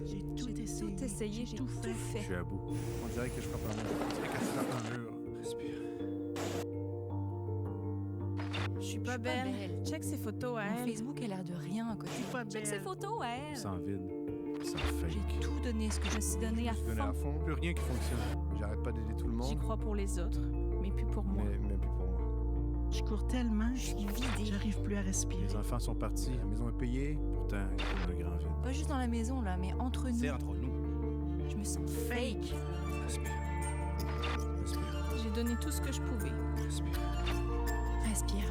J'ai tout essayé, j'ai tout fait. Je suis à bout. On dirait que je frappe un mur. On dirait que je frappe un mur. Respire. Je suis pas belle. Check ses photos à Mon elle. Facebook a l'air de rien à côté. Je suis pas Check ses belle. photos à elle. Sans vide. Sans fake. J'ai tout donné ce que je me suis donné à Je donne à fond. fond. Plus rien qui fonctionne. J'arrête pas d'aider tout le J'y monde. crois pour les autres, mais plus pour moi. Mais plus pour moi. Je cours tellement, Je suis vidée. j'arrive plus à respirer. Les enfants sont partis. La maison est payée. Pourtant, il y a comme le grand vide. Pas juste dans la maison, là, mais entre nous. C'est entre nous. Je me sens fake. Respire. Respire. J'ai donné tout ce que je pouvais. Respire. Respire.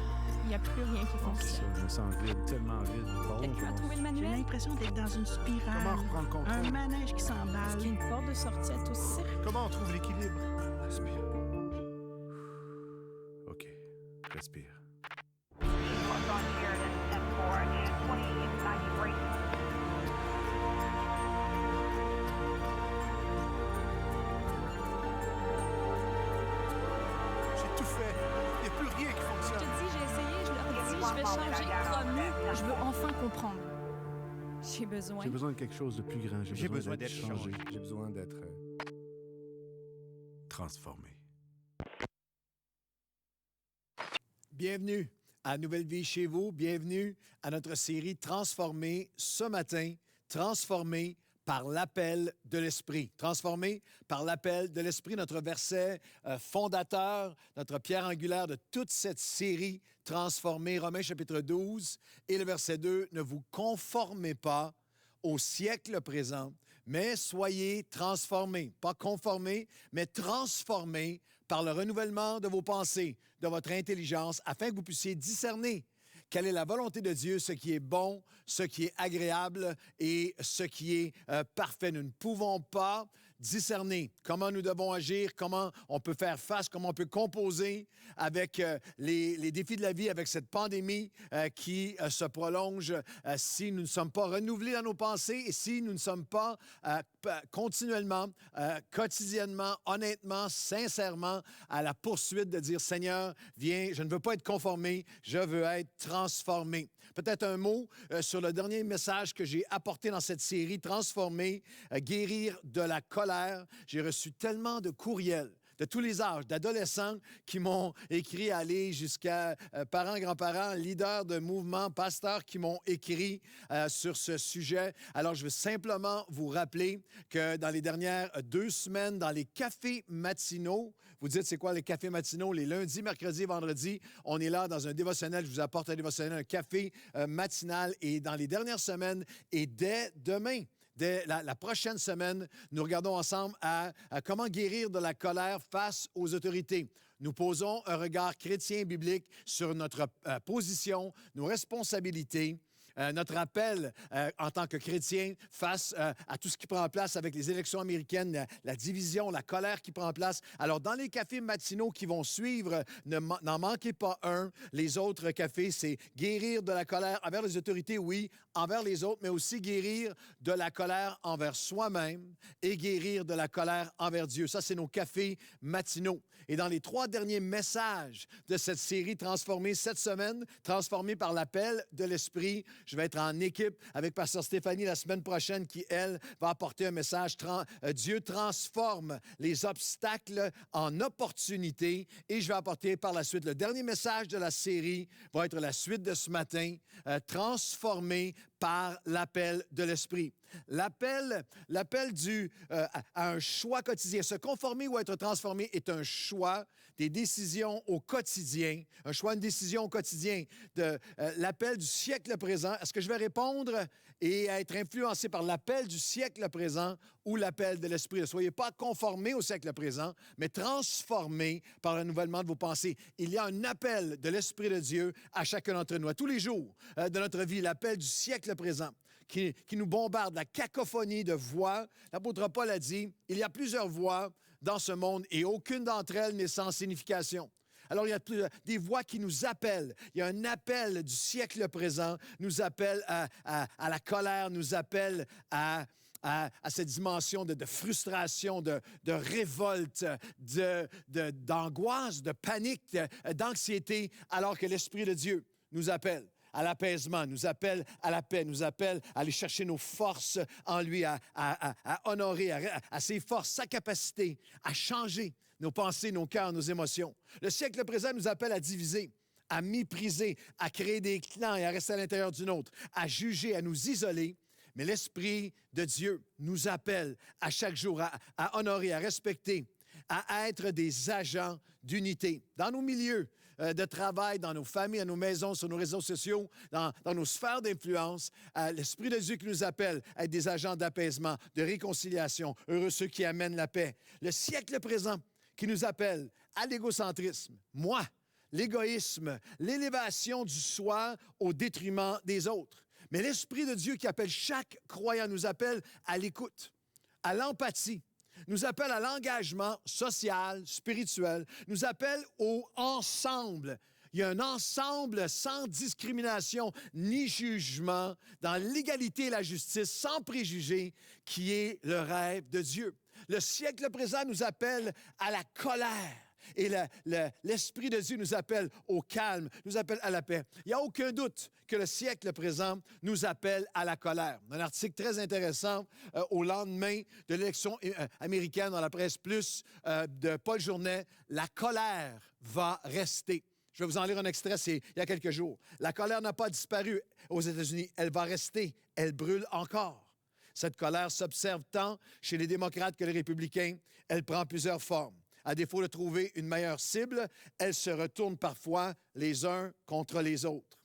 Il n'y a plus rien qui C'est ça, fonctionne. je me sens vide. Tellement vide. Par où on Quelqu'un a commence? trouvé le J'ai manuel? l'impression d'être dans une spirale. Comment reprendre le contrôle? Un manège qui Est-ce s'emballe. qu'il y a une porte de sortie à tout ce cirque? Comment on trouve l'équilibre? Respire. OK. Respire. on here at 10-4 and 2893. J'ai tout fait. Il n'y a plus rien qui Je fonctionne. te dis, j'ai essayé, je leur dis, je vais changer, promis. Je veux enfin comprendre. J'ai besoin. J'ai besoin de quelque chose de plus grand. J'ai besoin d'être changé. changé. J'ai besoin d'être transformé. Bienvenue à Nouvelle Vie chez vous. Bienvenue à notre série Transformée ce matin. Transformée par l'appel de l'Esprit. Transformé par l'appel de l'Esprit, notre verset fondateur, notre pierre angulaire de toute cette série Transformée, Romains chapitre 12 et le verset 2, « Ne vous conformez pas au siècle présent, mais soyez transformés. » Pas conformés, mais transformés par le renouvellement de vos pensées, de votre intelligence, afin que vous puissiez discerner quelle est la volonté de Dieu, ce qui est bon, ce qui est agréable et ce qui est parfait. Nous ne pouvons pas discerner comment nous devons agir, comment on peut faire face, comment on peut composer avec les défis de la vie, avec cette pandémie qui se prolonge si nous ne sommes pas renouvelés dans nos pensées et si nous ne sommes pas continuellement, quotidiennement, honnêtement, sincèrement à la poursuite de dire « Seigneur, viens, je ne veux pas être conformé, je veux être transformé. » Peut-être un mot sur le dernier message que j'ai apporté dans cette série « Transformer, guérir de la colère ». J'ai reçu tellement de courriels de tous les âges, d'adolescents qui m'ont écrit, aller jusqu'à parents, grands-parents, leaders de mouvements, pasteurs qui m'ont écrit sur ce sujet. Alors, je veux simplement vous rappeler que dans les dernières 2 semaines, dans les cafés matinaux, vous dites c'est quoi les cafés matinaux? Les lundis, mercredis, vendredis, on est là dans un dévotionnel. Je vous apporte un dévotionnel, un café matinal. Et dans les dernières semaines, et dès demain, dès la prochaine semaine, nous regardons ensemble à comment guérir de la colère face aux autorités. Nous posons un regard chrétien biblique sur notre position, nos responsabilités, notre appel en tant que chrétien face à tout ce qui prend place avec les élections américaines, la division, la colère qui prend place. Alors, dans les cafés matinaux qui vont suivre, n'en manquez pas un. Les autres cafés, c'est guérir de la colère envers les autorités, oui, envers les autres, mais aussi guérir de la colère envers soi-même et guérir de la colère envers Dieu. Ça, c'est nos cafés matinaux. Et dans les 3 derniers messages de cette série Transformée cette semaine, Transformée par l'appel de l'Esprit, je vais être en équipe avec Pasteur Stéphanie la semaine prochaine qui, elle, va apporter un message. Dieu transforme les obstacles en opportunités. Et je vais apporter par la suite le dernier message de la série, va être la suite de ce matin, transformé par l'appel de l'Esprit. L'appel à un choix quotidien. Se conformer ou être transformé est un choix, des décisions au quotidien, un choix, une décision au quotidien. L'appel du siècle présent, est-ce que je vais répondre et être influencé par l'appel du siècle présent ou l'appel de l'Esprit? Ne soyez pas conformés au siècle présent, mais transformés par le renouvellement de vos pensées. Il y a un appel de l'Esprit de Dieu à chacun d'entre nous, à tous les jours de notre vie, l'appel du siècle présent qui nous bombarde, la cacophonie de voix. L'apôtre Paul a dit, il y a plusieurs voix dans ce monde et aucune d'entre elles n'est sans signification. Alors, il y a des voix qui nous appellent. Il y a un appel du siècle présent, nous appelle à la colère, nous appelle à cette dimension de frustration, de révolte, d'angoisse, de panique, d'anxiété, alors que l'Esprit de Dieu nous appelle à l'apaisement, nous appelle à la paix, nous appelle à aller chercher nos forces en lui, à honorer, à ses forces, sa capacité à changer nos pensées, nos cœurs, nos émotions. Le siècle présent nous appelle à diviser, à mépriser, à créer des clans et à rester à l'intérieur d'une autre, à juger, à nous isoler. Mais l'Esprit de Dieu nous appelle à chaque jour à honorer, à respecter, à être des agents d'unité dans nos milieux de travail, dans nos familles, à nos maisons, sur nos réseaux sociaux, dans nos sphères d'influence. L'Esprit de Dieu qui nous appelle à être des agents d'apaisement, de réconciliation. Heureux ceux qui amènent la paix. Le siècle présent qui nous appelle à l'égocentrisme. Moi, l'égoïsme, l'élévation du soi au détriment des autres. Mais l'Esprit de Dieu qui appelle chaque croyant nous appelle à l'écoute, à l'empathie, nous appelle à l'engagement social, spirituel, nous appelle au ensemble. Il y a un ensemble sans discrimination ni jugement, dans l'égalité et la justice, sans préjugés, qui est le rêve de Dieu. Le siècle présent nous appelle à la colère. Et l'Esprit de Dieu nous appelle au calme, nous appelle à la paix. Il n'y a aucun doute que le siècle présent nous appelle à la colère. Un article très intéressant au lendemain de l'élection américaine dans la presse plus de Paul Journet. La colère va rester. Je vais vous en lire un extrait, c'est il y a quelques jours. La colère n'a pas disparu aux États-Unis. Elle va rester. Elle brûle encore. Cette colère s'observe tant chez les démocrates que les républicains. Elle prend plusieurs formes. À défaut de trouver une meilleure cible, elles se retournent parfois les uns contre les autres.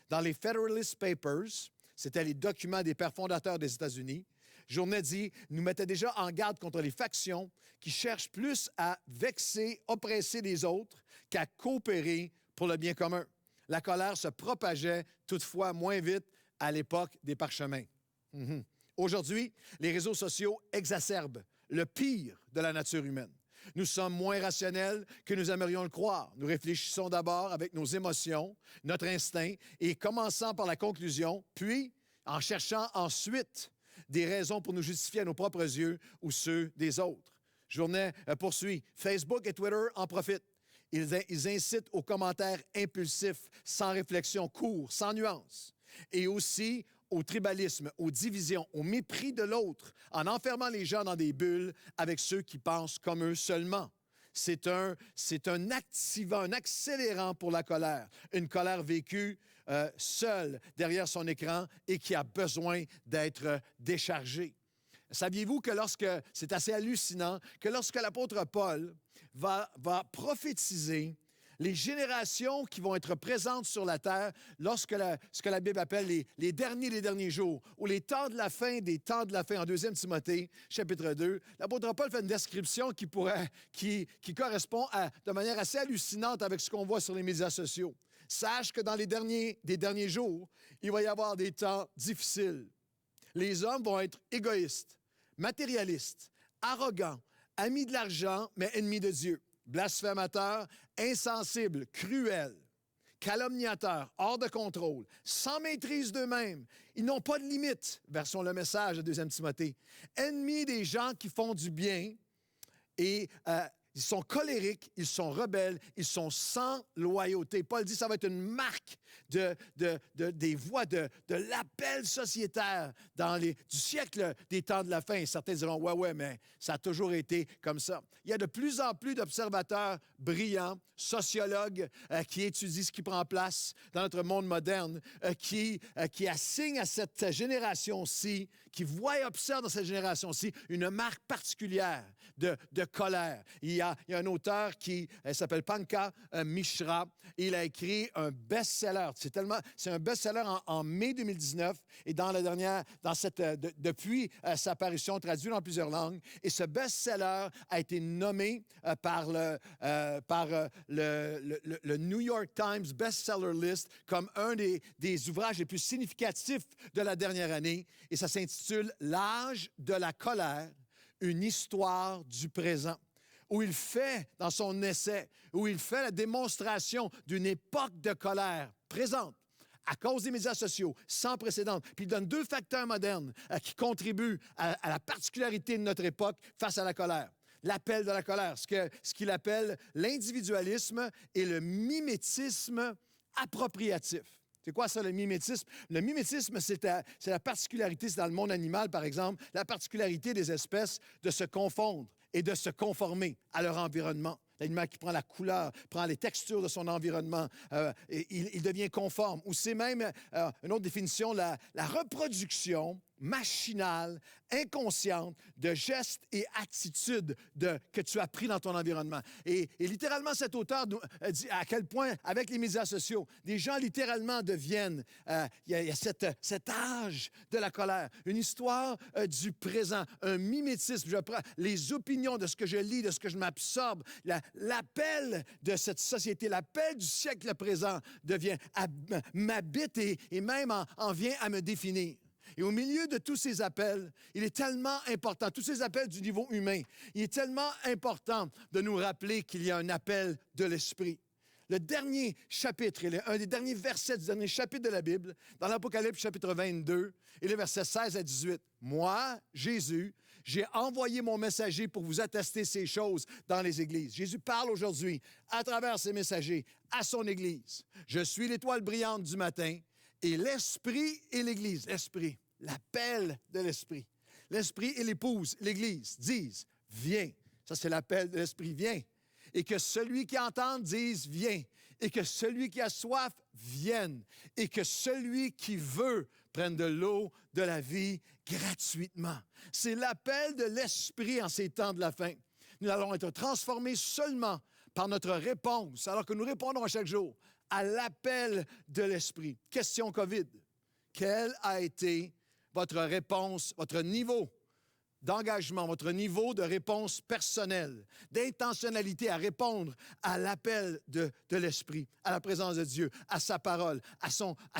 Dans les Federalist Papers, c'était les documents des pères fondateurs des États-Unis, Journet dit « Nous mettait déjà en garde contre les factions qui cherchent plus à vexer, oppresser les autres qu'à coopérer pour le bien commun. La colère se propageait toutefois moins vite à l'époque des parchemins. Aujourd'hui, les réseaux sociaux exacerbent le pire de la nature humaine. Nous sommes moins rationnels que nous aimerions le croire. Nous réfléchissons d'abord avec nos émotions, notre instinct, et commençant par la conclusion, puis en cherchant ensuite des raisons pour nous justifier à nos propres yeux ou ceux des autres. Journet poursuit. Facebook et Twitter en profitent. Ils incitent aux commentaires impulsifs, sans réflexion, courts, sans nuance. Et aussi au tribalisme, aux divisions, au mépris de l'autre, en enfermant les gens dans des bulles avec ceux qui pensent comme eux seulement. C'est un activant, un accélérant pour la colère. Une colère vécue seule derrière son écran et qui a besoin d'être déchargée. Saviez-vous que c'est assez hallucinant, que lorsque l'apôtre Paul va prophétiser les générations qui vont être présentes sur la terre lorsque ce que la Bible appelle les derniers jours, ou les temps de la fin des temps de la fin, en 2 Timothée, chapitre 2, l'apôtre Paul fait une description qui correspond de manière assez hallucinante avec ce qu'on voit sur les médias sociaux. Sache que dans des derniers jours, il va y avoir des temps difficiles. Les hommes vont être égoïstes, matérialistes, arrogants, amis de l'argent, mais ennemis de Dieu. Blasphémateurs, insensibles, cruels, calomniateurs, hors de contrôle, sans maîtrise d'eux-mêmes. Ils n'ont pas de limite, versons le message de 2 Timothée. Ennemis des gens qui font du bien et ils sont colériques, ils sont rebelles, ils sont sans loyauté. Paul dit que ça va être une marque des voies de l'appel sociétaire du siècle des temps de la fin. Certains diront, ouais, mais ça a toujours été comme ça. Il y a de plus en plus d'observateurs brillants, sociologues qui étudient ce qui prend place dans notre monde moderne, qui assignent à cette génération-ci, qui voient et observent dans cette génération-ci une marque particulière de colère. Il y a un auteur qui s'appelle Pankaj Mishra. Il a écrit un best-seller. C'est un best-seller en mai 2019 et depuis sa parution traduit dans plusieurs langues. Et ce best-seller a été nommé par le New York Times Best-Seller List comme un des ouvrages les plus significatifs de la dernière année. Et ça s'intitule « L'âge de la colère, une histoire du présent ». Où il fait, dans son essai, où il fait la démonstration d'une époque de colère présente, à cause des médias sociaux, sans précédent. Puis il donne 2 facteurs modernes qui contribuent à la particularité de notre époque face à la colère. L'appel de la colère, ce qu'il appelle l'individualisme et le mimétisme appropriatif. C'est quoi ça, le mimétisme? Le mimétisme, c'est la particularité, c'est dans le monde animal, par exemple, la particularité des espèces de se confondre et de se conformer à leur environnement. L'animal qui prend la couleur, prend les textures de son environnement, il devient conforme. Ou c'est même, une autre définition, la reproduction machinale, inconsciente de gestes et attitudes que tu as pris dans ton environnement. Et littéralement, cet auteur dit à quel point, avec les médias sociaux, des gens littéralement deviennent, il y a cet âge de la colère, une histoire du présent, un mimétisme. Je prends les opinions de ce que je lis, de ce que je m'absorbe, l'appel de cette société, l'appel du siècle présent m'habite et même en vient à me définir. Et au milieu de tous ces appels, il est tellement important, tous ces appels du niveau humain, il est tellement important de nous rappeler qu'il y a un appel de l'Esprit. Le dernier chapitre, un des derniers versets du dernier chapitre de la Bible, dans l'Apocalypse chapitre 22, et le verset 16 à 18. « Moi, Jésus, j'ai envoyé mon messager pour vous attester ces choses dans les églises. » Jésus parle aujourd'hui, à travers ses messagers, à son Église. « Je suis l'étoile brillante du matin. » Et l'Esprit et l'Église, l'Esprit, l'appel de l'Esprit. L'Esprit et l'Épouse, l'Église, disent « Viens ». Ça, c'est l'appel de l'Esprit, « Viens ». Et que celui qui entend dise « Viens ». Et que celui qui a soif vienne. Et que celui qui veut prenne de l'eau de la vie gratuitement. C'est l'appel de l'Esprit en ces temps de la fin. Nous allons être transformés seulement par notre réponse, alors que nous répondons à chaque jour à l'appel de l'Esprit. Question COVID. Quelle a été votre réponse, votre niveau d'engagement, votre niveau de réponse personnelle, d'intentionnalité à répondre à l'appel de l'Esprit, à la présence de Dieu, à sa parole, à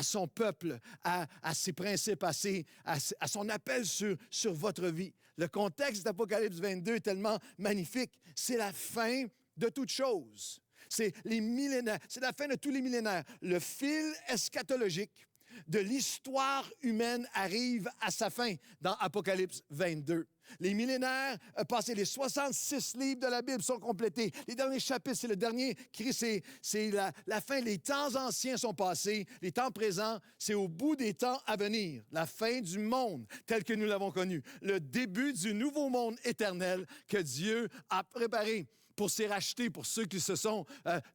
son peuple, à ses principes, à son appel sur votre vie. Le contexte d'Apocalypse 22 est tellement magnifique. C'est la fin de toute chose. C'est les millénaires, c'est la fin de tous les millénaires. Le fil eschatologique de l'histoire humaine arrive à sa fin dans Apocalypse 22. Les millénaires passés, les 66 livres de la Bible sont complétés. Les derniers chapitres, c'est le dernier cri, c'est la fin. Les temps anciens sont passés. Les temps présents, c'est au bout des temps à venir. La fin du monde tel que nous l'avons connu. Le début du nouveau monde éternel que Dieu a préparé pour s'y racheter, pour ceux qui se sont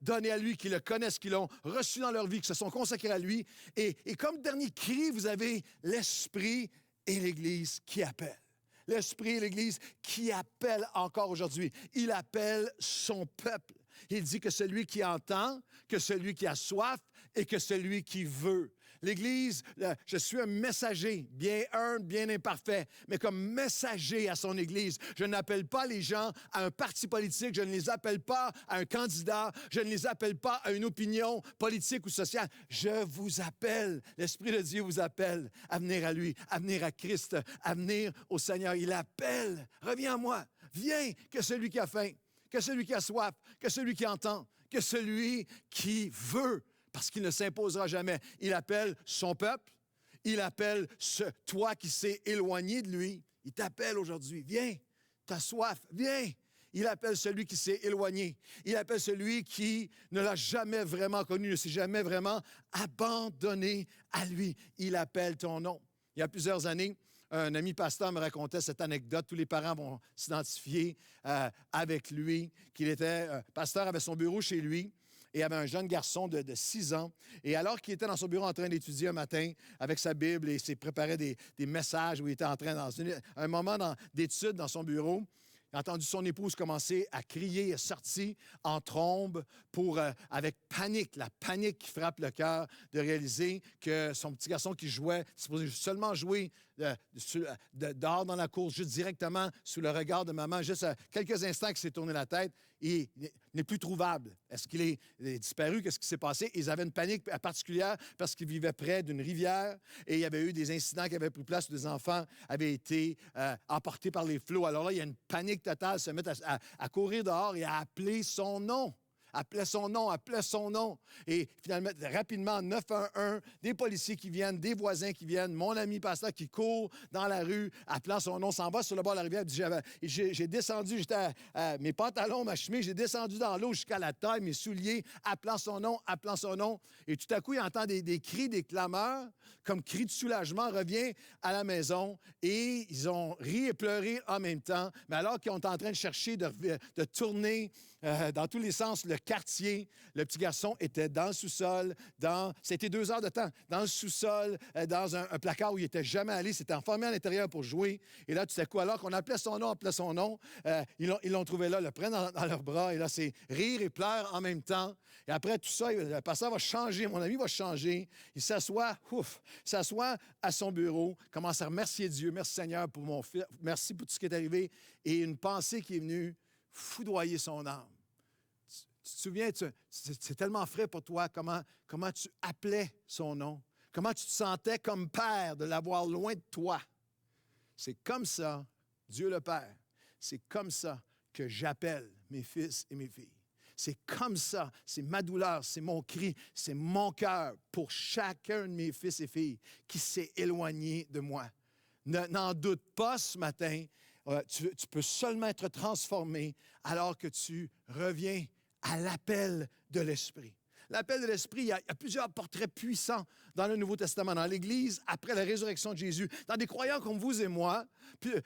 donnés à lui, qui le connaissent, qui l'ont reçu dans leur vie, qui se sont consacrés à lui. Et comme dernier cri, vous avez l'Esprit et l'Église qui appellent. L'Esprit et l'Église qui appellent encore aujourd'hui. Il appelle son peuple. Il dit que celui qui entend, que celui qui a soif et que celui qui veut. L'Église, je suis un messager, bien humble, bien imparfait, mais comme messager à son Église. Je n'appelle pas les gens à un parti politique, je ne les appelle pas à un candidat, je ne les appelle pas à une opinion politique ou sociale. Je vous appelle, l'Esprit de Dieu vous appelle à venir à lui, à venir à Christ, à venir au Seigneur. Il appelle, reviens à moi, viens, que celui qui a faim, que celui qui a soif, que celui qui entend, que celui qui veut, parce qu'il ne s'imposera jamais. Il appelle son peuple, il appelle toi qui s'est éloigné de lui. Il t'appelle aujourd'hui, viens, t'as soif, viens. Il appelle celui qui s'est éloigné. Il appelle celui qui ne l'a jamais vraiment connu, ne s'est jamais vraiment abandonné à lui. Il appelle ton nom. Il y a plusieurs années, un ami pasteur me racontait cette anecdote. Tous les parents vont s'identifier avec lui, qu'il était pasteur, avait son bureau chez lui. Et il y avait un jeune garçon de 6 ans. Et alors qu'il était dans son bureau en train d'étudier un matin avec sa Bible et s'est préparé des messages où il était en train, dans un moment d'étude dans son bureau, il a entendu son épouse commencer à crier, et sortir en trombe avec panique, la panique qui frappe le cœur de réaliser que son petit garçon qui jouait, supposé seulement jouer dehors dans la cour, juste directement sous le regard de maman, juste à quelques instants qu'il s'est tourné la tête, il n'est plus trouvable. Est-ce qu'il est disparu? Qu'est-ce qui s'est passé? Ils avaient une panique particulière parce qu'ils vivaient près d'une rivière et il y avait eu des incidents qui avaient pris place où des enfants avaient été emportés par les flots. Alors là, il y a une panique totale, se mettre à courir dehors et à appeler son nom. Appelait son nom, appelait son nom. Et finalement, rapidement, 911, des policiers qui viennent, des voisins qui viennent, mon ami pasteur qui court dans la rue, appelant son nom, s'en va sur le bord de la rivière. Il dit, j'ai descendu, j'étais à mes pantalons, ma chemise, j'ai descendu dans l'eau jusqu'à la taille, mes souliers, appelant son nom, appelant son nom. Et tout à coup, il entend des cris, des clameurs, comme cris de soulagement, revient à la maison et ils ont ri et pleuré en même temps. Mais alors qu'ils sont en train de chercher, de tourner dans tous les sens le quartier, le petit garçon était dans le sous-sol, c'était 2 heures de temps, dans le sous-sol, dans un placard où il n'était jamais allé, s'était enfermé à l'intérieur pour jouer. Et là, tu sais quoi, alors qu'on appelait son nom, ils l'ont trouvé là, le prennent dans leurs bras, et là, c'est rire et pleurs en même temps. Et après tout ça, le pasteur va changer, mon ami va changer, il s'assoit à son bureau, commence à remercier Dieu, merci Seigneur pour mon fils, merci pour tout ce qui est arrivé, et une pensée qui est venue foudroyer son âme. Tu te souviens, c'est tellement frais pour toi comment tu appelais son nom, comment tu te sentais comme père de l'avoir loin de toi. C'est comme ça, Dieu le Père, c'est comme ça que j'appelle mes fils et mes filles. C'est comme ça, c'est ma douleur, c'est mon cri, c'est mon cœur pour chacun de mes fils et filles qui s'est éloigné de moi. N'en doute pas ce matin, tu peux seulement être transformé alors que tu reviens à l'appel de l'Esprit. L'appel de l'Esprit, il y a plusieurs portraits puissants dans le Nouveau Testament, dans l'Église, après la résurrection de Jésus, dans des croyants comme vous et moi,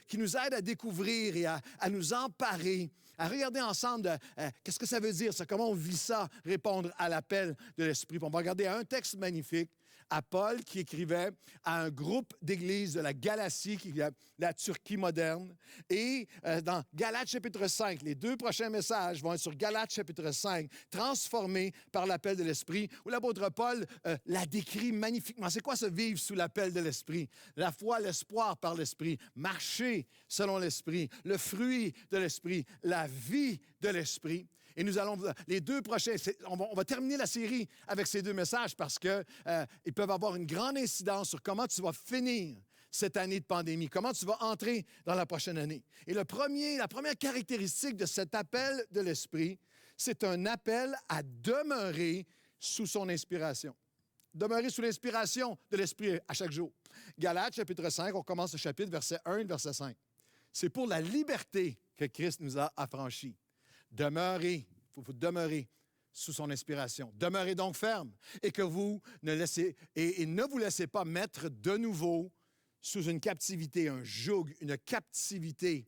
qui nous aident à découvrir et à nous emparer, à regarder ensemble qu'est-ce que ça veut dire, ça, comment on vit ça, répondre à l'appel de l'Esprit. On va regarder un texte magnifique à Paul qui écrivait à un groupe d'églises de la Galatie, qui est la Turquie moderne. Et dans Galates chapitre 5, les 2 prochains messages vont être sur Galates chapitre 5, transformés par l'appel de l'Esprit, où l'apôtre Paul la décrit magnifiquement. C'est quoi se vivre sous l'appel de l'Esprit? La foi, l'espoir par l'Esprit, marcher selon l'Esprit, le fruit de l'Esprit, la vie de l'Esprit. Et nous allons, les 2 prochains, on va terminer la série avec ces 2 messages parce qu'ils peuvent avoir une grande incidence sur comment tu vas finir cette année de pandémie, comment tu vas entrer dans la prochaine année. Et la première caractéristique de cet appel de l'Esprit, c'est un appel à demeurer sous son inspiration. Demeurer sous l'inspiration de l'Esprit à chaque jour. Galates chapitre 5, on commence le chapitre, verset 1 et verset 5. C'est pour la liberté que Christ nous a affranchis. Demeurez, il faut demeurer sous son inspiration. Demeurez donc ferme et que vous ne vous laissez pas mettre de nouveau sous une captivité, un joug, une captivité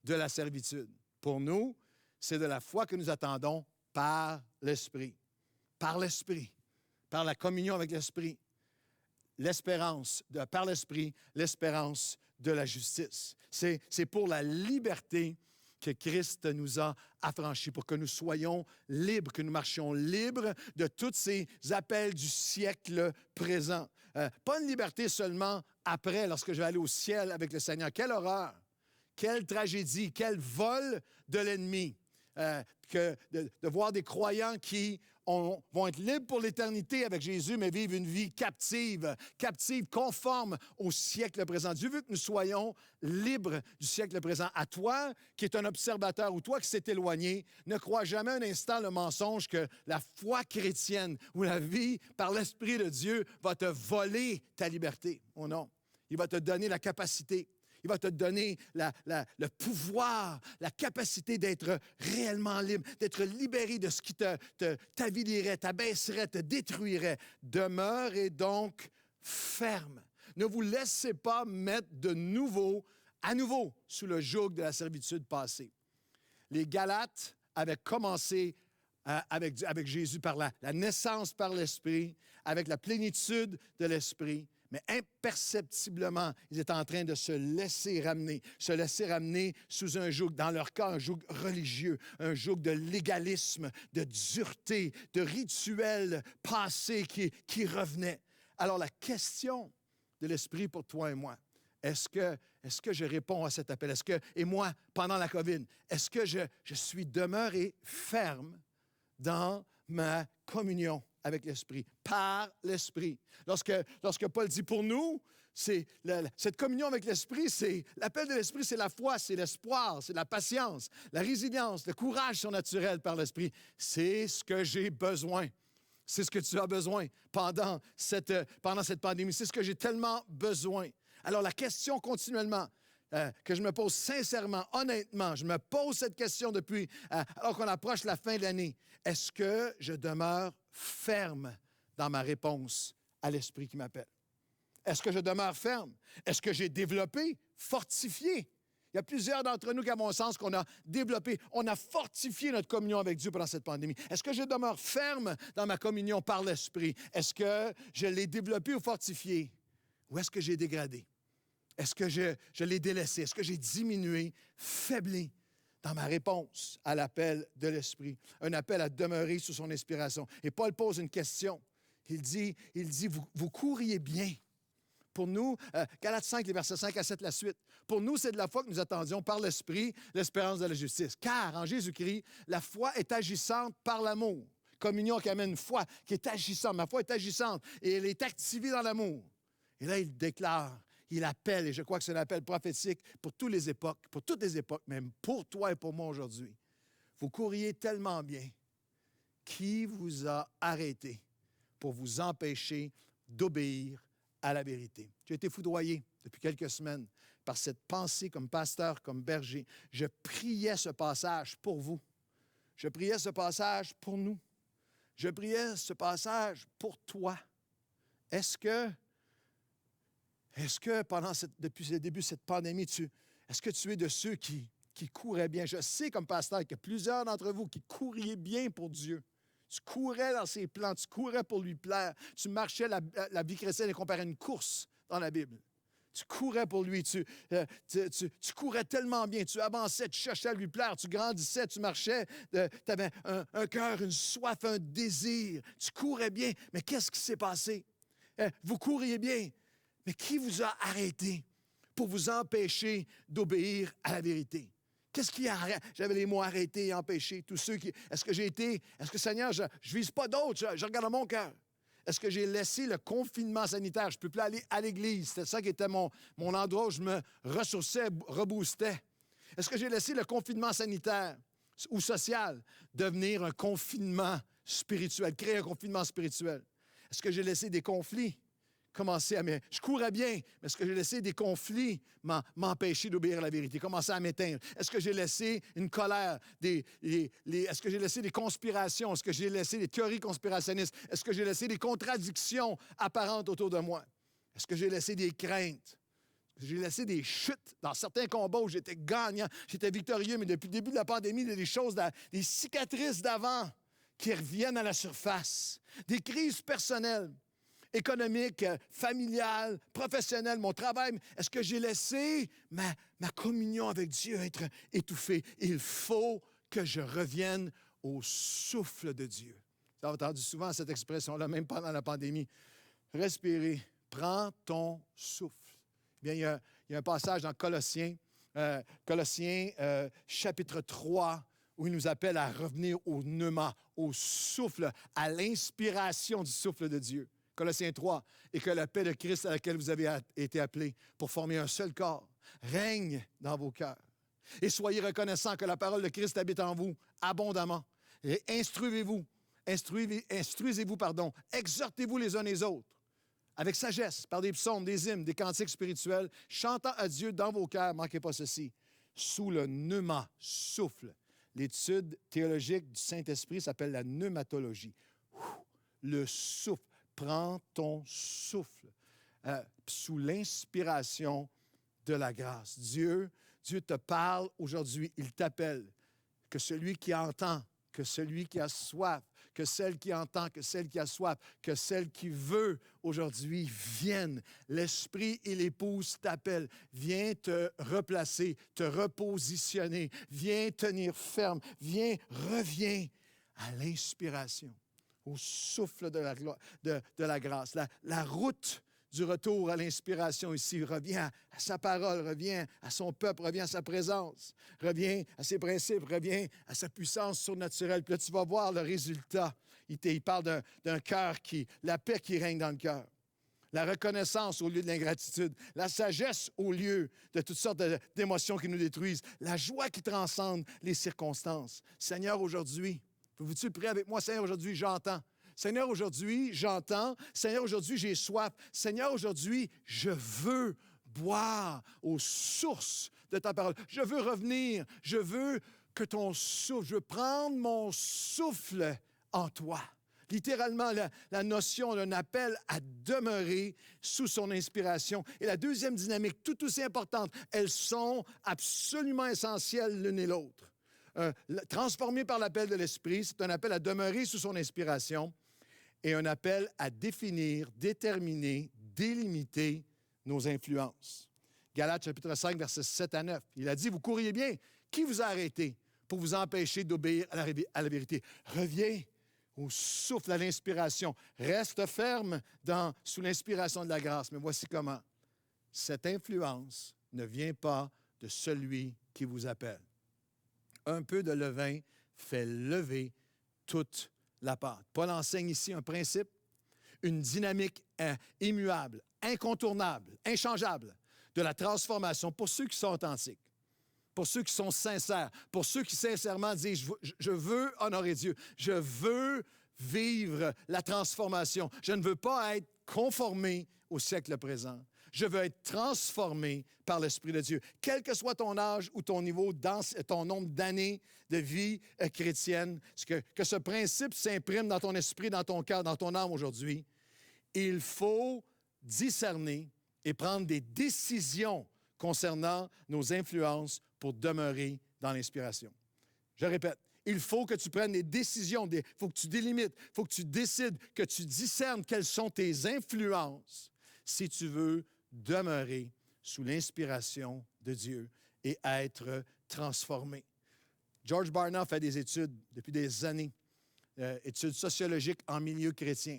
de la servitude. Pour nous, c'est de la foi que nous attendons par l'Esprit. Par l'Esprit, par la communion avec l'Esprit. Par l'Esprit, l'espérance de la justice. C'est pour la liberté que Christ nous a affranchis, pour que nous soyons libres, que nous marchions libres de tous ces appels du siècle présent. Pas une liberté seulement après, lorsque je vais aller au ciel avec le Seigneur. Quelle horreur, quelle tragédie, quel vol de l'ennemi. De voir des croyants qui vont être libres pour l'éternité avec Jésus, mais vivent une vie captive, conforme au siècle présent. Dieu veut que nous soyons libres du siècle présent. À toi, qui es un observateur, ou toi qui s'est éloigné, ne crois jamais un instant le mensonge que la foi chrétienne ou la vie par l'Esprit de Dieu va te voler ta liberté. Oh non, il va te donner la capacité. Il va te donner le pouvoir, la capacité d'être réellement libre, d'être libéré de ce qui t'avilerait, t'abaisserait, te détruirait. Demeurez donc ferme. Ne vous laissez pas mettre à nouveau, sous le joug de la servitude passée. Les Galates avaient commencé avec Jésus par la naissance par l'Esprit, avec la plénitude de l'Esprit. Mais imperceptiblement, ils étaient en train de se laisser ramener sous un joug, dans leur cas, un joug religieux, un joug de légalisme, de dureté, de rituels passés qui revenaient. Alors, la question de l'Esprit pour toi et moi, est-ce que je réponds à cet appel? Et moi, pendant la COVID, est-ce que je suis demeuré ferme dans ma communion avec l'Esprit, par l'Esprit? Lorsque Paul dit pour nous, Cette communion avec l'Esprit, c'est l'appel de l'Esprit, c'est la foi, c'est l'espoir, c'est la patience, la résilience, le courage surnaturel par l'Esprit. C'est ce que j'ai besoin. C'est ce que tu as besoin pendant cette pandémie. C'est ce que j'ai tellement besoin. Alors, la question continuellement que je me pose sincèrement, honnêtement, je me pose cette question depuis, alors qu'on approche la fin de l'année. Est-ce que je demeure ferme dans ma réponse à l'Esprit qui m'appelle? Est-ce que je demeure ferme? Est-ce que j'ai développé, fortifié? Il y a plusieurs d'entre nous, à mon sens, qu'on a développé, on a fortifié notre communion avec Dieu pendant cette pandémie. Est-ce que je demeure ferme dans ma communion par l'Esprit? Est-ce que je l'ai développé ou fortifié? Ou est-ce que j'ai dégradé? Est-ce que je l'ai délaissé? Est-ce que j'ai diminué, faibli dans ma réponse à l'appel de l'Esprit? Un appel à demeurer sous son inspiration. Et Paul pose une question. Il dit, vous courriez bien. Pour nous, Galates 5, les versets 5 à 7, la suite. Pour nous, c'est de la foi que nous attendions par l'Esprit, l'espérance de la justice. Car en Jésus-Christ, la foi est agissante par l'amour. Communion qui amène une foi qui est agissante. Ma foi est agissante et elle est activée dans l'amour. Et là, il déclare, il appelle, et je crois que c'est un appel prophétique pour toutes les époques, même pour toi et pour moi aujourd'hui. Vous courriez tellement bien. Qui vous a arrêté pour vous empêcher d'obéir à la vérité? J'ai été foudroyé depuis quelques semaines par cette pensée comme pasteur, comme berger. Je priais ce passage pour vous. Je priais ce passage pour nous. Je priais ce passage pour toi. Est-ce que depuis le début de cette pandémie, est-ce que tu es de ceux qui couraient bien? Je sais comme pasteur qu'il y a plusieurs d'entre vous qui couriez bien pour Dieu. Tu courais dans ses plans, tu courais pour lui plaire. Tu marchais, la vie chrétienne est comparée à une course dans la Bible. Tu courais pour lui, tu courais tellement bien, tu avançais, tu cherchais à lui plaire, tu grandissais, tu marchais, tu avais un cœur, une soif, un désir. Tu courais bien, mais qu'est-ce qui s'est passé? Vous couriez bien, mais qui vous a arrêté pour vous empêcher d'obéir à la vérité? Qu'est-ce qui a arrêté? J'avais les mots arrêter et empêcher. Tous ceux qui. Est-ce que Seigneur, je ne vise pas d'autres, je regarde mon cœur. Est-ce que j'ai laissé le confinement sanitaire? Je ne peux plus aller à l'église. C'était ça qui était mon endroit où je me ressourçais, reboostais. Est-ce que j'ai laissé le confinement sanitaire ou social devenir un confinement spirituel, créer un confinement spirituel? Est-ce que j'ai laissé des conflits commencer à je courais bien, mais est-ce que j'ai laissé des conflits m'empêcher d'obéir à la vérité, commencer à m'éteindre? Est-ce que j'ai laissé une colère, est-ce que j'ai laissé des conspirations? Est-ce que j'ai laissé des théories conspirationnistes? Est-ce que j'ai laissé des contradictions apparentes autour de moi? Est-ce que j'ai laissé des craintes? J'ai laissé des chutes dans certains combats où j'étais gagnant, j'étais victorieux, mais depuis le début de la pandémie, il y a des choses, des cicatrices d'avant qui reviennent à la surface, des crises personnelles, économiques, familiales, professionnelles, mon travail. Est-ce que j'ai laissé ma communion avec Dieu être étouffée? Il faut que je revienne au souffle de Dieu. Vous avez entendu souvent cette expression-là, même pendant la pandémie. Respirer, prends ton souffle. Bien, il y a un passage dans Colossiens, chapitre 3, où il nous appelle à revenir au pneuma, au souffle, à l'inspiration du souffle de Dieu. Colossiens 3, et que la paix de Christ à laquelle vous avez été appelés pour former un seul corps règne dans vos cœurs. Et soyez reconnaissants que la parole de Christ habite en vous abondamment. Et instruisez-vous, exhortez-vous les uns les autres, avec sagesse, par des psaumes, des hymnes, des cantiques spirituels, chantant à Dieu dans vos cœurs, manquez pas ceci, sous le pneuma, souffle. L'étude théologique du Saint-Esprit s'appelle la pneumatologie. Le souffle. Prends ton souffle sous l'inspiration de la grâce. Dieu te parle aujourd'hui, il t'appelle. Que celui qui entend, que celui qui a soif, que celle qui entend, que celle qui a soif, que celle qui veut aujourd'hui vienne. L'Esprit et l'Épouse t'appellent. Viens te replacer, te repositionner. Viens tenir ferme. Reviens à l'inspiration, au souffle de la grâce. La route du retour à l'inspiration ici revient à sa parole, revient à son peuple, revient à sa présence, revient à ses principes, revient à sa puissance surnaturelle. Puis là, tu vas voir le résultat. Il parle d'un cœur la paix qui règne dans le cœur. la reconnaissance au lieu de l'ingratitude, la sagesse au lieu de toutes sortes d'émotions qui nous détruisent, la joie qui transcende les circonstances. Seigneur, aujourd'hui, pouvez-tu prier avec moi? Seigneur, aujourd'hui, j'entends. Seigneur, aujourd'hui, j'entends. Seigneur, aujourd'hui, j'ai soif. Seigneur, aujourd'hui, je veux boire aux sources de ta parole. Je veux revenir. Je veux que ton souffle, je veux prendre mon souffle en toi. Littéralement, la notion d'un appel à demeurer sous son inspiration. Et la deuxième dynamique, tout aussi importante, elles sont absolument essentielles l'une et l'autre. Transformé par l'appel de l'Esprit, c'est un appel à demeurer sous son inspiration et un appel à définir, déterminer, délimiter nos influences. Galates chapitre 5, versets 7 à 9. Il a dit, vous courriez bien. Qui vous a arrêté pour vous empêcher d'obéir à la vérité? Reviens au souffle, à l'inspiration. Reste ferme sous l'inspiration de la grâce. Mais voici comment. Cette influence ne vient pas de celui qui vous appelle. Un peu de levain fait lever toute la pâte. Paul enseigne ici un principe, une dynamique immuable, incontournable, inchangeable de la transformation pour ceux qui sont authentiques, pour ceux qui sont sincères, pour ceux qui sincèrement disent « Je veux honorer Dieu, je veux vivre la transformation, je ne veux pas être conformé au siècle présent. Je veux être transformé par l'Esprit de Dieu. Quel que soit ton âge ou ton niveau, ton nombre d'années de vie chrétienne, que ce principe s'imprime dans ton esprit, dans ton cœur, dans ton âme aujourd'hui, il faut discerner et prendre des décisions concernant nos influences pour demeurer dans l'inspiration. Je répète, il faut que tu prennes des décisions, il faut que tu délimites, il faut que tu décides, que tu discernes quelles sont tes influences si tu veux demeurer sous l'inspiration de Dieu et être transformé. George Barna fait des études depuis des années, études sociologiques en milieu chrétien.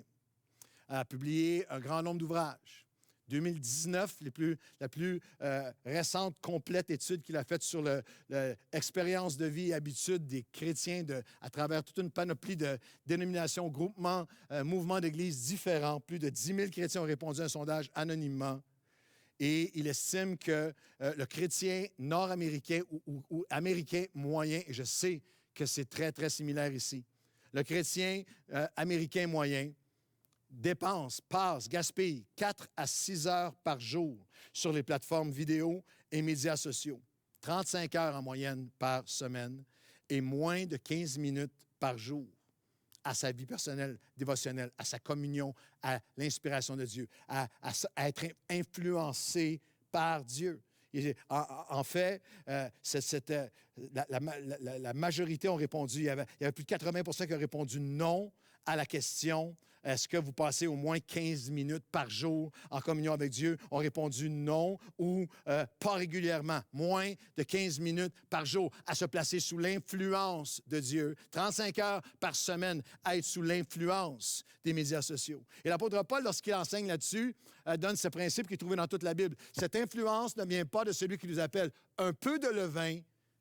Il a publié un grand nombre d'ouvrages. 2019, la plus récente, complète étude qu'il a faite sur l'expérience de vie et habitudes des chrétiens à travers toute une panoplie de dénominations, groupements, mouvements d'églises différents. Plus de 10 000 chrétiens ont répondu à un sondage anonymement. Et il estime que le chrétien nord-américain ou américain moyen, et je sais que c'est très, très similaire ici, le chrétien américain moyen gaspille 4 à 6 heures par jour sur les plateformes vidéo et médias sociaux, 35 heures en moyenne par semaine et moins de 15 minutes par jour à sa vie personnelle, dévotionnelle, à sa communion, à l'inspiration de Dieu, à être influencé par Dieu. En fait, la majorité ont répondu, il y avait plus de 80 % qui ont répondu non à la question « Est-ce que vous passez au moins 15 minutes par jour en communion avec Dieu? » ont répondu non ou pas régulièrement, moins de 15 minutes par jour à se placer sous l'influence de Dieu, 35 heures par semaine à être sous l'influence des médias sociaux. Et l'apôtre Paul, lorsqu'il enseigne là-dessus, donne ce principe qui est trouvé dans toute la Bible. Cette influence ne vient pas de celui qui nous appelle. Un peu de levain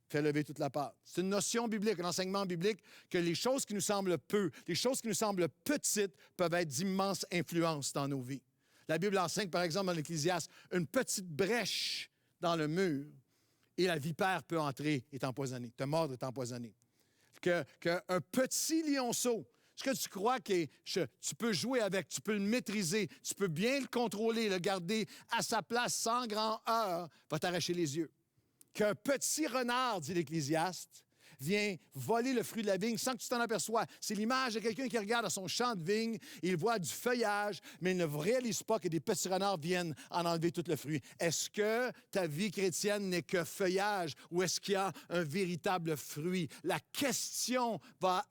fait lever toute la pâte. C'est une notion biblique, un enseignement biblique, que les choses qui nous semblent peu, les choses qui nous semblent petites, peuvent être d'immenses influences dans nos vies. La Bible enseigne, par exemple, dans l'Ecclésiaste, une petite brèche dans le mur et la vipère peut entrer et t'empoisonner, te mordre et t'empoisonner. Qu'un petit lionceau, ce que tu crois que tu peux jouer avec, tu peux le maîtriser, tu peux bien le contrôler, le garder à sa place sans grand heurt, va t'arracher les yeux. Qu'un petit renard, dit l'Ecclésiaste, vient voler le fruit de la vigne sans que tu t'en aperçoies. C'est l'image de quelqu'un qui regarde à son champ de vigne, il voit du feuillage, mais il ne réalise pas que des petits renards viennent en enlever tout le fruit. Est-ce que ta vie chrétienne n'est que feuillage ou est-ce qu'il y a un véritable fruit? La question va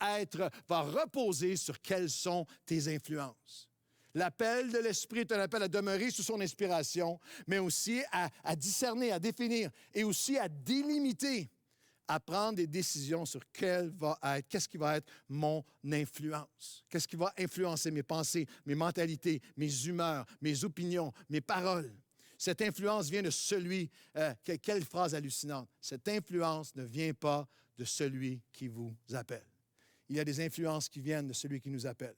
reposer sur quelles sont tes influences. L'appel de l'Esprit est un appel à demeurer sous son inspiration, mais aussi à discerner, à définir et aussi à délimiter, à prendre des décisions sur qu'est-ce qui va être mon influence, qu'est-ce qui va influencer mes pensées, mes mentalités, mes humeurs, mes opinions, mes paroles. Cette influence vient de celui, quelle phrase hallucinante, cette influence ne vient pas de celui qui vous appelle. Il y a des influences qui viennent de celui qui nous appelle.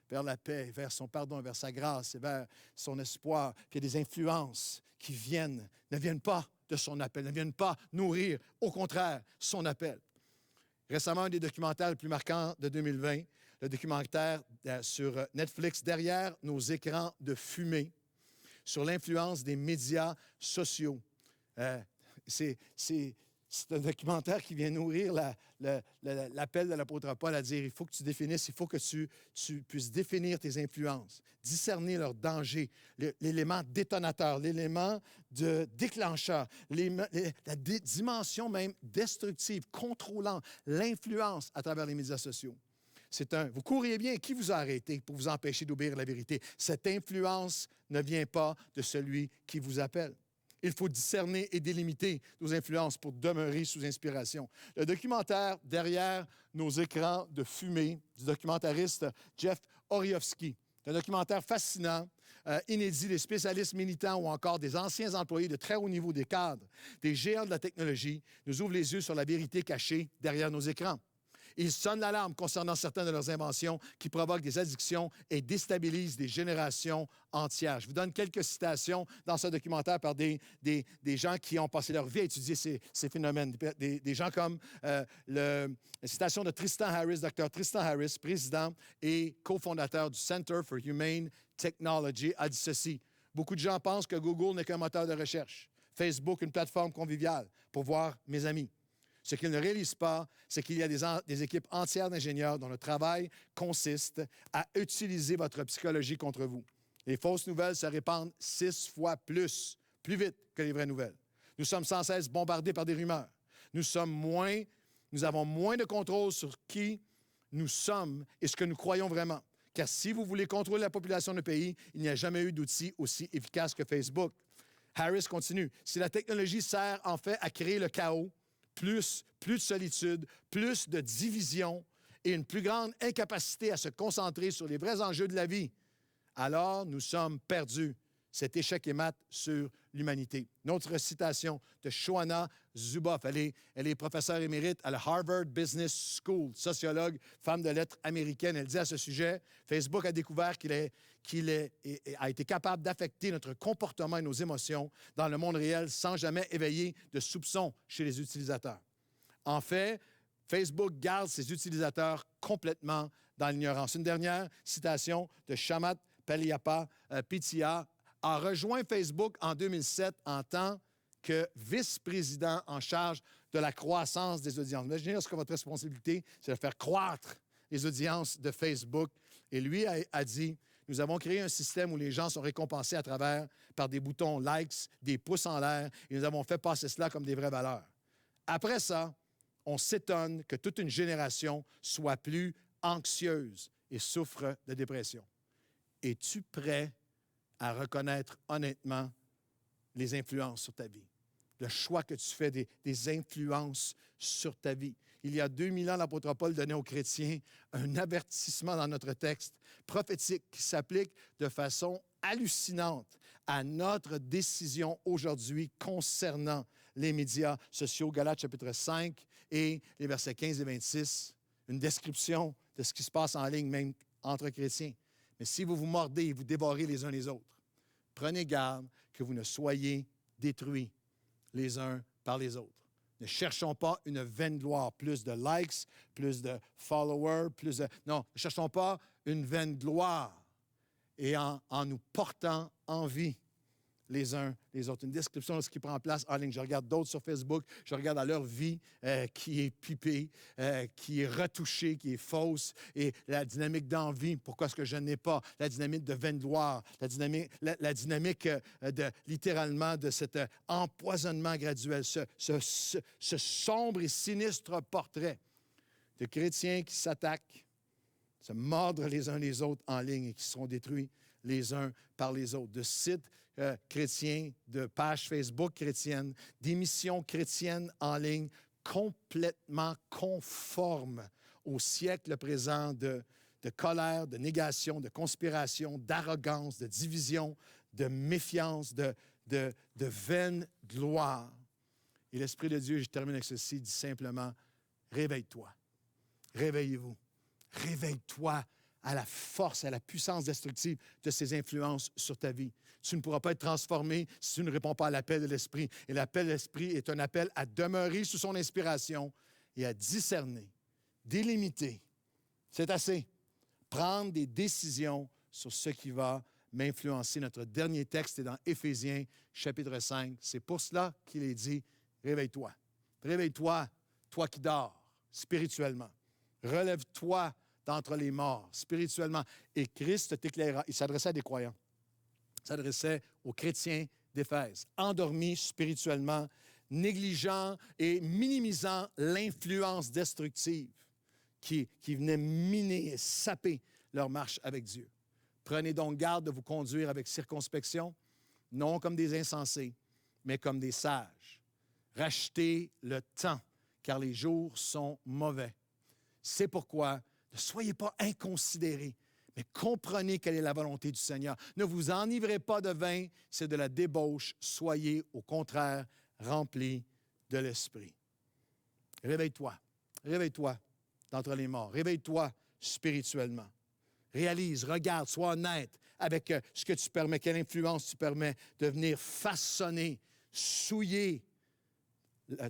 vers la paix, vers son pardon, vers sa grâce et vers son espoir. Puis il y a des influences qui ne viennent pas de son appel, ne viennent pas nourrir, au contraire, son appel. Récemment, un des documentaires les plus marquants de 2020, le documentaire sur Netflix, Derrière nos écrans de fumée, sur l'influence des médias sociaux. C'est un documentaire qui vient nourrir l'appel de l'apôtre Paul à dire, il faut que tu définisses, il faut que tu puisses définir tes influences, discerner leurs dangers, l'élément détonateur, l'élément de déclencheur, la dimension même destructive, contrôlant l'influence à travers les médias sociaux. Vous courriez bien, qui vous a arrêté pour vous empêcher d'obéir à la vérité? Cette influence ne vient pas de celui qui vous appelle. Il faut discerner et délimiter nos influences pour demeurer sous inspiration. Le documentaire « Derrière nos écrans de fumée » du documentariste Jeff Oryofsky. C'est un documentaire fascinant, inédit. Des spécialistes militants ou encore des anciens employés de très haut niveau, des cadres, des géants de la technologie, nous ouvrent les yeux sur la vérité cachée derrière nos écrans. Ils sonnent l'alarme concernant certaines de leurs inventions qui provoquent des addictions et déstabilisent des générations entières. Je vous donne quelques citations dans ce documentaire par des gens qui ont passé leur vie à étudier ces phénomènes. Des gens comme la citation de Tristan Harris, Dr. Tristan Harris, président et cofondateur du Center for Humane Technology, a dit ceci. Beaucoup de gens pensent que Google n'est qu'un moteur de recherche, Facebook une plateforme conviviale pour voir mes amis. Ce qu'ils ne réalisent pas, c'est qu'il y a des équipes entières d'ingénieurs dont le travail consiste à utiliser votre psychologie contre vous. Les fausses nouvelles se répandent 6 fois plus vite que les vraies nouvelles. Nous sommes sans cesse bombardés par des rumeurs. Nous avons moins de contrôle sur qui nous sommes et ce que nous croyons vraiment. Car si vous voulez contrôler la population d'un pays, il n'y a jamais eu d'outil aussi efficace que Facebook. Harris continue. Si la technologie sert en fait à créer le chaos, plus de solitude, plus de division et une plus grande incapacité à se concentrer sur les vrais enjeux de la vie, alors nous sommes perdus. Cet échec émane sur l'humanité. Une autre citation de Shoshana Zuboff. Elle est professeure émérite à la Harvard Business School, sociologue, femme de lettres américaine. Elle dit à ce sujet, Facebook a découvert qu'il a été capable d'affecter notre comportement et nos émotions dans le monde réel sans jamais éveiller de soupçons chez les utilisateurs. En fait, Facebook garde ses utilisateurs complètement dans l'ignorance. Une dernière citation de Shamat Palihapitiya a rejoint Facebook en 2007 en tant que vice-président en charge de la croissance des audiences. Imaginez lorsque votre responsabilité, c'est de faire croître les audiences de Facebook. Et lui a dit, nous avons créé un système où les gens sont récompensés par des boutons likes, des pouces en l'air, et nous avons fait passer cela comme des vraies valeurs. Après ça, on s'étonne que toute une génération soit plus anxieuse et souffre de dépression. Es-tu prêt à reconnaître honnêtement les influences sur ta vie? Le choix que tu fais des influences sur ta vie. Il y a 2000 ans, l'apôtre Paul donnait aux chrétiens un avertissement dans notre texte prophétique qui s'applique de façon hallucinante à notre décision aujourd'hui concernant les médias sociaux. Galates chapitre 5 et les versets 15 et 26, une description de ce qui se passe en ligne, même entre chrétiens. Mais si vous vous mordez et vous dévorez les uns les autres, prenez garde que vous ne soyez détruits les uns par les autres. Ne cherchons pas une vaine gloire, plus de likes, plus de followers, Non, ne cherchons pas une vaine gloire et en nous portant en vie les uns les autres. Une description de ce qui prend place en ligne. Je regarde d'autres sur Facebook, je regarde à leur vie qui est pipée, qui est retouchée, qui est fausse, et la dynamique d'envie, pourquoi est-ce que je n'ai pas, la dynamique de vaine gloire, la dynamique littéralement de cet empoisonnement graduel, ce sombre et sinistre portrait de chrétiens qui s'attaquent, se mordre les uns les autres en ligne et qui seront détruits les uns par les autres, de sites chrétiens, de pages Facebook chrétiennes, d'émissions chrétiennes en ligne complètement conformes au siècle présent de colère, de négation, de conspiration, d'arrogance, de division, de méfiance, de vaine gloire. Et l'Esprit de Dieu, je termine avec ceci, dit simplement, réveille-toi, réveillez-vous, réveille-toi à la force, à la puissance destructive de ces influences sur ta vie. Tu ne pourras pas être transformé si tu ne réponds pas à l'appel de l'Esprit. Et l'appel de l'Esprit est un appel à demeurer sous son inspiration et à discerner, délimiter. C'est assez. Prendre des décisions sur ce qui va m'influencer. Notre dernier texte est dans Éphésiens, chapitre 5. C'est pour cela qu'il est dit, réveille-toi. Réveille-toi, toi qui dors, spirituellement. Relève-toi d'entre les morts, spirituellement. Et Christ t'éclairera. Il s'adressait à des croyants. Il s'adressait aux chrétiens d'Éphèse, endormis spirituellement, négligeant et minimisant l'influence destructive qui venait miner et saper leur marche avec Dieu. Prenez donc garde de vous conduire avec circonspection, non comme des insensés, mais comme des sages. Rachetez le temps, car les jours sont mauvais. C'est pourquoi ne soyez pas inconsidérés, mais comprenez quelle est la volonté du Seigneur. Ne vous enivrez pas de vin, c'est de la débauche. Soyez, au contraire, remplis de l'Esprit. Réveille-toi. Réveille-toi d'entre les morts. Réveille-toi spirituellement. Réalise, regarde, sois honnête avec ce que tu permets, quelle influence tu permets de venir façonner, souiller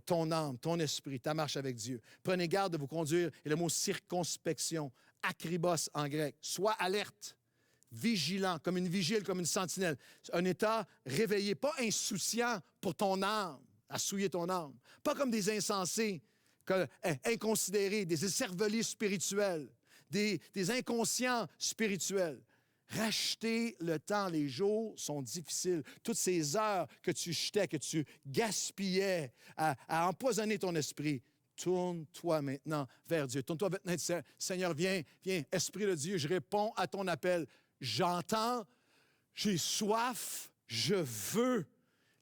ton âme, ton esprit, ta marche avec Dieu. Prenez garde de vous conduire, et le mot circonspection, akribos en grec. Sois alerte, vigilant, comme une vigile, comme une sentinelle. Un état réveillé, pas insouciant pour ton âme, à souiller ton âme. Pas comme des insensés, inconsidérés, des écervelés spirituels, des inconscients spirituels. Racheter le temps, les jours sont difficiles. Toutes ces heures que tu jetais, que tu gaspillais à empoisonner ton esprit, tourne-toi maintenant vers Dieu. Tourne-toi maintenant, Seigneur, viens, Esprit de Dieu, je réponds à ton appel. J'entends, j'ai soif, je veux.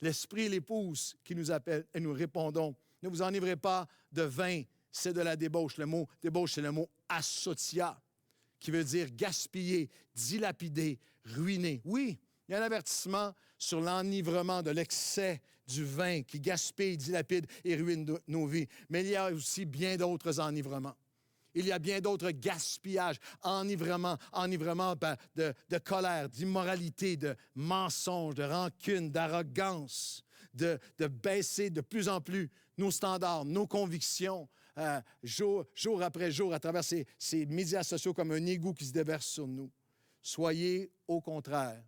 L'Esprit et l'Épouse qui nous appellent et nous répondons. Ne vous enivrez pas de vin, c'est de la débauche. Le mot débauche, c'est le mot asotia, qui veut dire gaspiller, dilapider, ruiner. Oui, il y a un avertissement sur l'enivrement de l'excès du vin qui gaspille, dilapide et ruine nos vies. Mais il y a aussi bien d'autres enivrements. Il y a bien d'autres gaspillages, enivrement de colère, d'immoralité, de mensonge, de rancune, d'arrogance, de baisser de plus en plus nos standards, nos convictions, jour après jour, à travers ces médias sociaux comme un égout qui se déverse sur nous. Soyez, au contraire,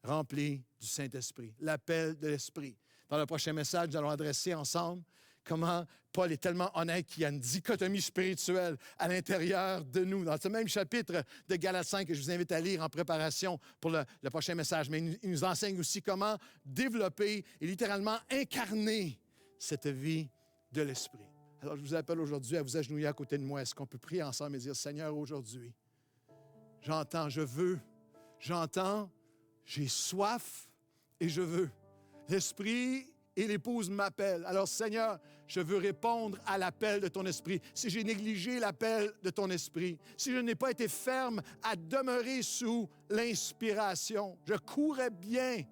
remplis du Saint-Esprit, l'appel de l'Esprit. Dans le prochain message, nous allons adresser ensemble comment Paul est tellement honnête qu'il y a une dichotomie spirituelle à l'intérieur de nous. Dans ce même chapitre de Galates 5 que je vous invite à lire en préparation pour le prochain message. Mais il nous enseigne aussi comment développer et littéralement incarner cette vie de l'Esprit. Alors, je vous appelle aujourd'hui à vous agenouiller à côté de moi. Est-ce qu'on peut prier ensemble et dire, Seigneur, aujourd'hui, j'entends, je veux, j'entends, j'ai soif et je veux. L'Esprit et l'Épouse m'appellent. Alors, Seigneur, je veux répondre à l'appel de ton Esprit. Si j'ai négligé l'appel de ton Esprit, si je n'ai pas été ferme à demeurer sous l'inspiration, je courais bien,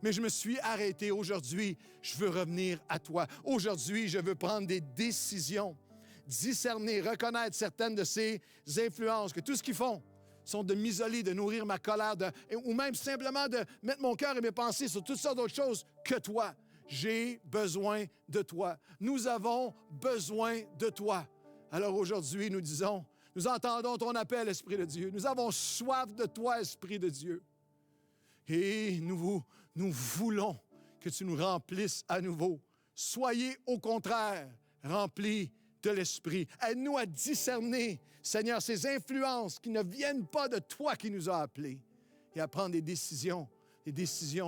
mais je me suis arrêté. Aujourd'hui, je veux revenir à toi. Aujourd'hui, je veux prendre des décisions, discerner, reconnaître certaines de ces influences, que tout ce qu'ils font sont de m'isoler, de nourrir ma colère, ou même simplement de mettre mon cœur et mes pensées sur toutes sortes d'autres choses que toi. J'ai besoin de toi. Nous avons besoin de toi. Alors aujourd'hui, nous disons, nous entendons ton appel, Esprit de Dieu. Nous avons soif de toi, Esprit de Dieu. Et nous voulons que tu nous remplisses à nouveau. Soyez au contraire remplis de l'Esprit. Aide-nous à discerner, Seigneur, ces influences qui ne viennent pas de toi qui nous as appelés et à prendre des décisions,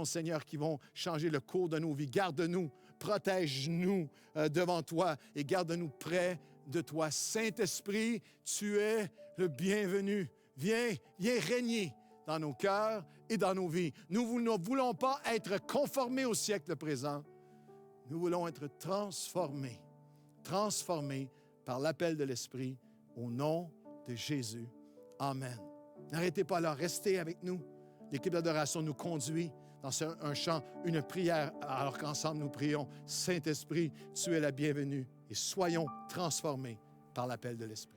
Seigneur, qui vont changer le cours de nos vies. Garde-nous, protège-nous devant toi et garde-nous près de toi. Saint-Esprit, tu es le bienvenu. Viens régner dans nos cœurs et dans nos vies. Nous ne voulons pas être conformés au siècle présent. Nous voulons être transformés par l'appel de l'Esprit au nom de Jésus. Amen. N'arrêtez pas là, restez avec nous. L'équipe d'adoration nous conduit dans un chant, une prière, alors qu'ensemble nous prions. Saint-Esprit, tu es la bienvenue et soyons transformés par l'appel de l'Esprit.